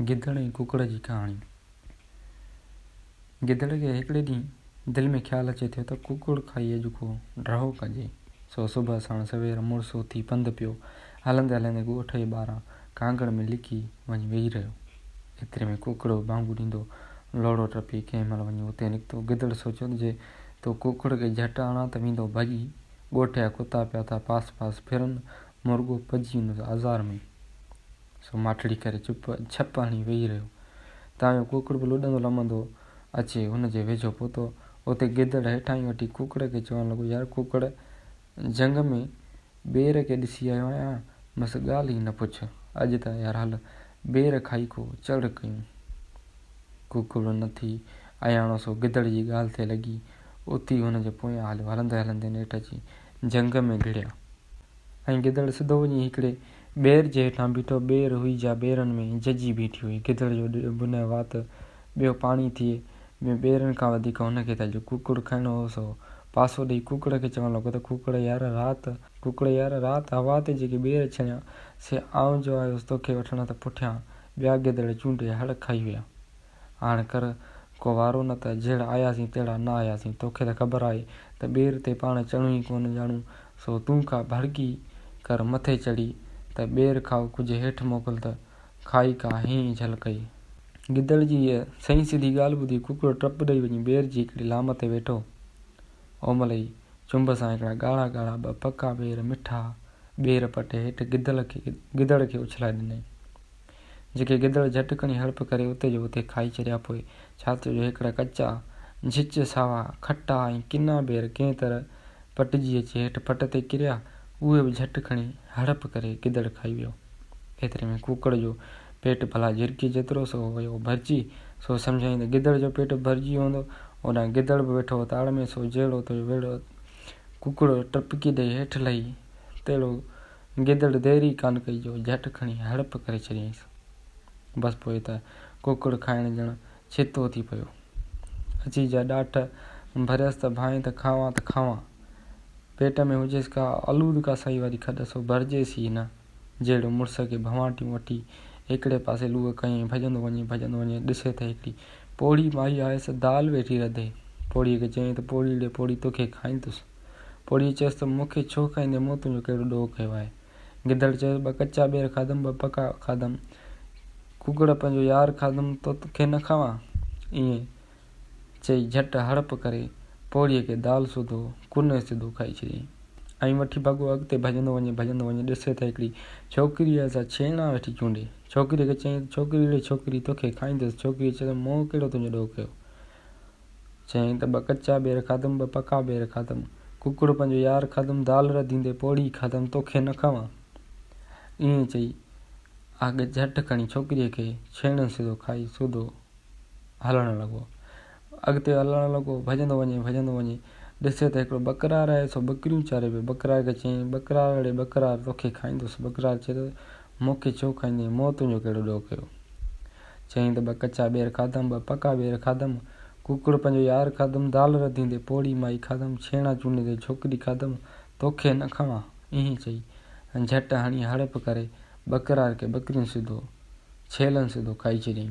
गिदड़ ऐं कुकड़ जी कहाणी। गिदड़ खे हिकिड़े ॾींहुं दिलि में ख़्यालु अचे थियो त कुकुड़ खाई अॼु को ड्रहो कजे। सो सुबुह साण सवेर मुड़ुस उथी पंधु पियो। हलंदे हलंदे ॻोठ जे ॿाहिरां कांगड़ में लिकी वञी वेही रहियो। एतिरे में कुकड़ो बांगू ॾींदो लोड़ो टपी कंहिं महिल वञी उते निकितो। गिदड़ सोचियो जे तो कुकुड़ खे झटि हणां त वेंदो भॼी। ॻोठ जा कुता पिया था पास पास फिरनि, मुर्गो पइजी वेंदो आज़ार में। सो माठड़ी करे छप हणी वेही रहियो। तव्हांजो कुकुड़ बि लुॾंदो लमंदो अचे हुनजे वेझो पहुतो। उते गिदड़ हेठां ई वठी कुकड़ खे चवणु लॻो, यार कुकड़, जंग में ॿेर खे ॾिसी आयो आहियां, बसि ॻाल्हि ई न पुछ। अॼु त यार हल ॿेर खाई को चढ़ कयूं। कुकुड़ न थी अयाणो सो गिदड़ जी ॻाल्हि ते लॻी। उथी हुनजे पोयां हलियो। हलंदे हलंदे नेठि अची जंग में घिड़िया ऐं गिदड़ सिधो वञी हिकिड़े ॿेर जे हेठां बीठो। ॿेर हुई जा ॿेरनि में जजी बीठी हुई। गिदड़ जो बुन वात ॿियो पाणी थिए ॿियो ॿेरनि खां वधीक हुनखे त अॼु कुकुड़ खाइणो हो। सो पासो ॾेई कुकड़ खे चवणु लॻो त कुकड़ यार राति हवा ते जेके ॿेर छॾिया से आउं जो आयुसि तोखे वठण त पुठियां ॿिया गिदड़ चूंडे हड़ खाई विया। हाणे कर को वारो न त जहिड़ा आयासीं तहिड़ा न आयासीं। तोखे त ख़बर आहे त ॿेर ते पाण चढ़ूं ई कोन ॼाणूं। सो तूं का भड़की कर मथे चढ़ी त ॿेर खाओ, कुझु हेठि मोकिल त खाई का हीअं झल कई। गिदड़ जी हीअ सही सिधी ॻाल्हि ॿुधी कुकुड़ टप ॾेई वञी ॿेर जी हिकिड़ी लाम ते वेठो। ओमल ई चुंब सां हिकिड़ा ॻाढ़ा ॻाढ़ा ॿ पका ॿेर मिठा ॿेर पटे हेठि गिदड़ खे उछलाए ॾिनई, जेके गिदड़ झटि खणी हड़प करे उते जो उते खाई छॾिया। पोइ छा थियो जो हिकिड़ा कचा झिच सावा खटा ऐं किना ॿेर कंहिं तरह पटिजी अची हेठि पट ते किरिया। उहे बि झटि खणी हड़प करे गिदड़ खाई वियो। एतिरे में कुकड़ जो पेट भला झिरकी जेतिरो सो वियो भरिजी। सो सम्झाईं त गिदड़ जो पेट भरिजी वियो हूंदो। ओॾां गिदड़ बि वेठो हो ताड़ में। सो जहिड़ो तो वेड़ो कुकुड़ टपकी ॾेई हेठि लही, तहिड़ो गिदड़ देरी कान कई जो झटि खणी हड़प करे छॾियईंसि। बसि पोइ त कुकुड़ खाइण ॼण छितो थी पियो। अची जा ॾाठ भरियसि त भाएं त खावां पेट में हुजेसि का आलूद का साई वारी खॾ, सो भरिजेसि ई न। जहिड़ो मुड़ुस खे भवाटियूं वठी हिकिड़े पासे लूह कयईं, भॼंदो वञे ॾिसे त हिकिड़ी पोड़ी माई आयसि दाल वेठी रधे। पोड़ीअ खे चयईं त पोड़ी ॾे पोड़ी तोखे खाईंदुसि। पोड़ीअ चयसि त मूंखे छो खाईंदे, मूं तुंहिंजो कहिड़ो ॾोह कयो आहे। गिदड़ चयसि ॿ कचा ॿेर खाधमि, ॿ पका खाधमि। कुकड़ पंहिंजो यार खाधमि, तोखे न खावां। ईअं चई झटि हड़प करे पोड़ीअ खे दाल सुधो कुन सिधो खाई छॾियईं ऐं वठी भॻो अॻिते भॼंदो वञे ॾिसे त हिकिड़ी छोकिरी असां छेणा वेठी चूंडे। छोकिरीअ खे चयईं छोकिरी ॾे छोकिरी तोखे खाईंदुसि। छोकिरीअ चयो मूं कहिड़ो तुंहिंजो ॾोह कयो। चयईं त ॿ कचा ॿेर खाधमि, ॿ पका ॿेर खाधमि। कुकुड़ पंहिंजो यार खाधमि, दाल रधींदे पोड़ी खाधमि, तोखे न खावां। ईअं चई अॻु झटि खणी छोकिरीअ खे छेण सिधो खाई सूधो हलणु लॻो। अॻिते हलणु लॻो, भॼंदो वञे ॾिसे त हिकिड़ो बकरार आहे। सो ॿकरियूं चारे पियो। बकरार खे चयईं बकरार ॾे बकरार तोखे खाईंदुसि। बकरार चए मूंखे छो खाईंदे, मूं तुंहिंजो कहिड़ो ॾोह कयो। चयईं त ॿ कचा ॿेर खाधमि, ॿ पका ॿेर खाधमि। कुकुड़ पंहिंजो यार खाधमि, दाल रधींदे पोड़ी माई खाधमि, छेणा चूंडींदे छोकिरी खाधमि, तोखे न खावां। ईअं चई झटि हणी हड़प करे बकरार खे ॿकरियूं सिधो छेलनि सिधो खाई छॾियईं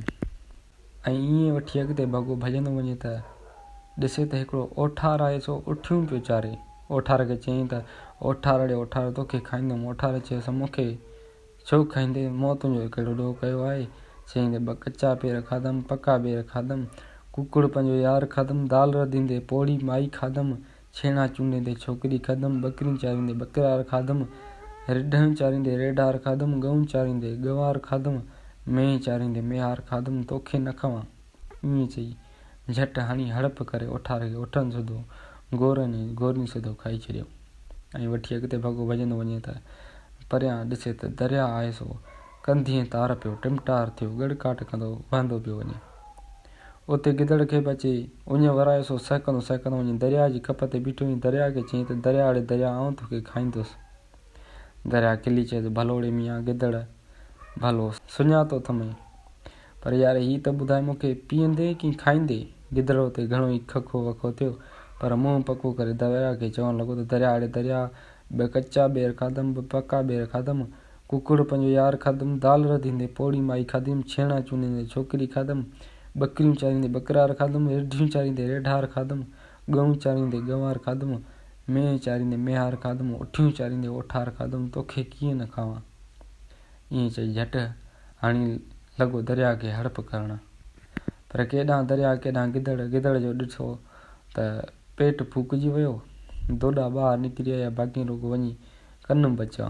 ऐं ईअं वठी अॻिते भॻो। भॼंदो वञे त ॾिसे त हिकिड़ो ओठार आहे। सो उठियूं पियो चारे। ओठार खे चयईं त ओठार ॾे ओठार तोखे खाईंदुमि। ओठार चयसि मूंखे छो खाईंदे, मूं तुंहिंजो कहिड़ो ॾोह कयो आहे। चयईं त ॿ कचा ॿेर खाधमि, पका ॿेर खाधमि। कुकुड़ पंहिंजो यार खाधमि, दाल रधींदे पोड़ी माई खाधमि, छेणा चूंडींदे छोकिरी खाधमि, ॿकरियूं चारींदे बकरार खाधमि, रिढूं चारींदे रेढार खाधमि, गऊं चारींदे गवार खाधमि, मेंह चारींदे मेहार खाधमि, तोखे न खावां। ईअं चई झटि हणी हड़प करे ओठार खे उठनि सिधो गोरनी सिधो खाई छॾियो ऐं वठी अॻिते भॻो। भॼंदो वञे त परियां ॾिसे त दरिया आहे। सो कंधीअ तार पियो टिमटार थियो गड़काट कंदो वहंदो पियो वञे। उते गिदड़ खे बि अचे उञ वराए। सो सहकंदो वञी दरिया जी कप ते बीठो हुई। दरिया खे चयईं त दरिया ॾे दरिया आऊं तोखे खाईंदुसि। दरिया खिली चयसि भलोड़े मियां गिदड़, भलो सुञातो थमई, पर यार ही त ॿुधाए मूंखे पीअंदे की खाईंदे। गिदड़ उते घणो ई खखो वखो थियो पर मुंहुं पको करे दरिया खे चवणु लॻो त दरिया ॾे दरिया, ॿ कचा ॿेर खाधमि, ॿ पका ॿेर खाधमि। कुकुड़ पंहिंजो यार खाधमि, दाल रधींदे पोड़ी माई खाधीमि, छेणा चूंडींदे छोकिरी खाधमि, बकरियूं चारींदे बकरार खाधमि, रेढियूं चारींदे रेढार खाधमि, गऊं चारींदे गंवार खाधमि, मेंह चारींदे मेहार खाधमि, उठियूं चारींदे ओठार खाधमि, तोखे कीअं न खावां। ईअं चई झटि हाणी लॻो दरिया खे हड़प करणु। पर केॾांहुं दरिया केॾांहुं गिदड़ जो ॾिठो त पेट फूकजी वियो। दोॾा ॿाहिरि निकिरी आया, बाक़ी रुॻो वञी कन बचा,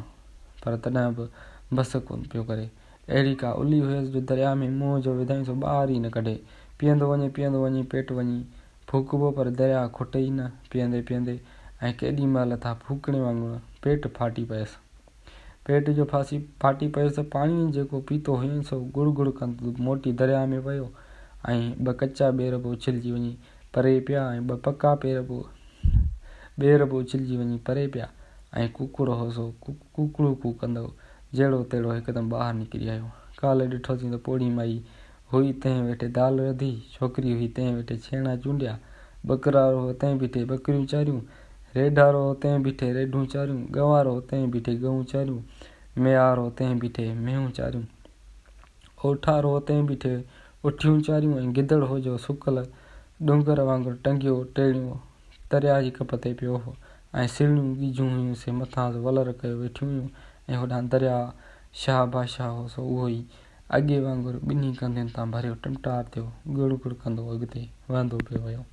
पर तॾहिं बि बस कोन पियो करे। अहिड़ी का उली हुयसि जो दरिया में मुंहं जो विधाईं सो ॿाहिरि ई न कढे। पीअंदो वञे पेट वञी फूकबो, पर दरिया खुटे ई न पीअंदे पीअंदे। ऐं केॾी महिल था फूकणे वांगुरु पेट फाटी पियसि। पेट जो फाटी पियसि। पाणी जेको पीतो हुयईं सो गुड़ गुड़ कंदो मोटी दरिया में वियो, ऐं 2 कचा ॿेर बि उछलिजी वञी परे पिया, ऐं 2 पका ॿेर बि उछलिजी वञी परे पिया। ऐं कुकुड़ हो सो कुकड़ू कंदो जहिड़ो तहिड़ो हिकदमि ॿाहिरि निकिरी आयो। काल्ह ॾिठोसीं त पोड़ी माई हुई तंहिं वेठे दाल रधी, छोकिरी हुई तंहिं वेठे छेणा चूंडिया, बकरार हो तंहिं बीठे बकरियूं चारियूं, रेढार हो तंहिं बीठे रेढूं चारियूं, गंवार हो तंहिं बीठे गऊं चारियूं, मेहार हो तंहिं बीठे मेहूं चारियूं, ओठार हो तंहिं बीठे उठियूं चारियूं, ऐं गिदड़ हो जो सुकल डूंगर वांगुरु टंगियो टेड़ियो दरिया जी कप ते पियो हो, ऐं सिरणियूं ॻीजूं हुयूं से मथां वलर कयो वेठियूं हुयूं, ऐं होॾां दरिया शाह बादशाह हो सो उहो ई अॻे वांगुरु ॿिन्ही कंधनि तां भरियो टमटार थियो गुड़ गुड़ कंदो अॻिते वहंदो पियो वियो।